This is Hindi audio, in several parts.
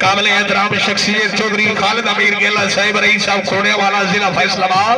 काबिल एहतराम शख्सियत चौधरी खालिद अमीर गेला साहिब रईस साहब खोड़े वाला जिला फैसलाबाद।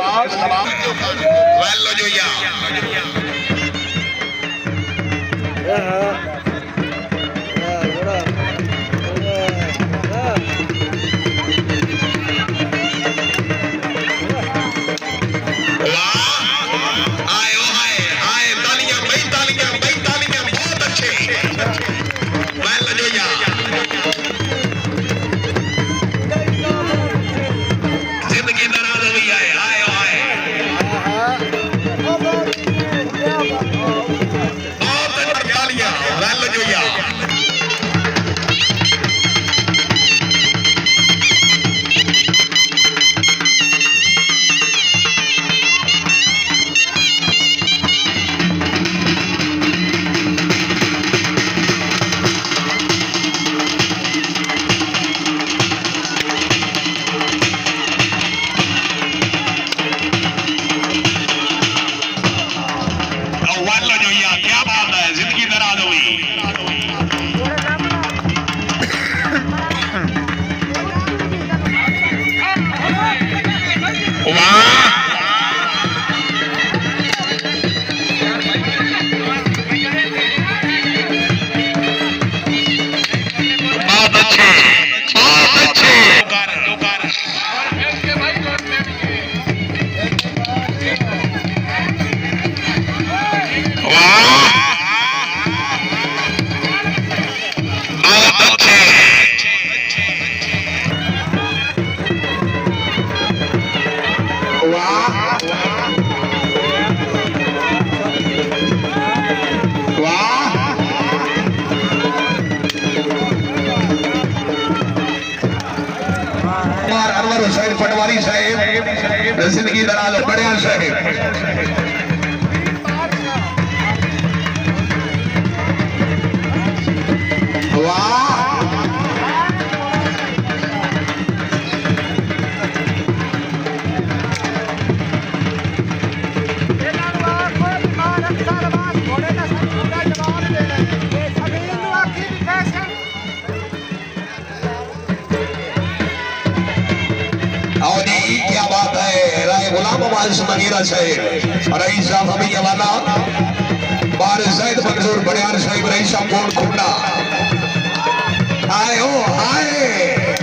पटवारी साहेब जिंदगी दराज बढ़िया साहेब वाह क्या बात है। राय गुलाम मगीरा साहेब रईस साहब हमें वाला बार जैद मंजूर बड़ियार साहिब रईस साहब कोट खुंडा आए हो आए